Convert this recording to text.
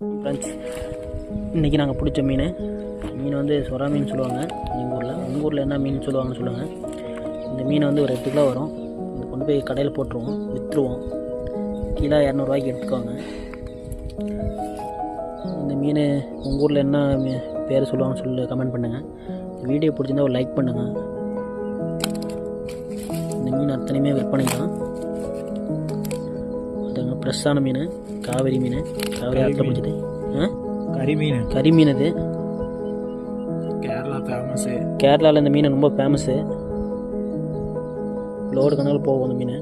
Friends, இன்றைக்கி நாங்கள் பிடிச்ச மீன் வந்து சொரா மீன் சொல்லுவாங்க எங்கள் ஊரில். உங்கள் ஊரில் என்ன மீன் சொல்லுவாங்கன்னு சொல்லுங்கள். இந்த மீன் வந்து ஒரு 8 கிலோ வரும். இது கொண்டு போய் கடையில் போட்டுருவோம், விற்றுருவோம். கிலோ 200 எடுத்துக்குவாங்க. இந்த மீன் உங்கள் ஊரில் என்ன பேர் சொல்லுவாங்கன்னு சொல்லி கமெண்ட் பண்ணுங்கள். வீடியோ பிடிச்சிருந்தா ஒரு லைக் பண்ணுங்கள். இந்த மீன் அத்தனையுமே விற்பனை தான். அதுங்க ஃப்ரெஷ்ஷான மீன், காவேரி மீன். காவேரி ஆற்றில் பிடிச்சது. கறி மீன் அது. கேரளாவில் இந்த மீன் ரொம்ப ஃபேமஸ்ஸு. லோடு கணக்கில் போகும் அந்த மீன்.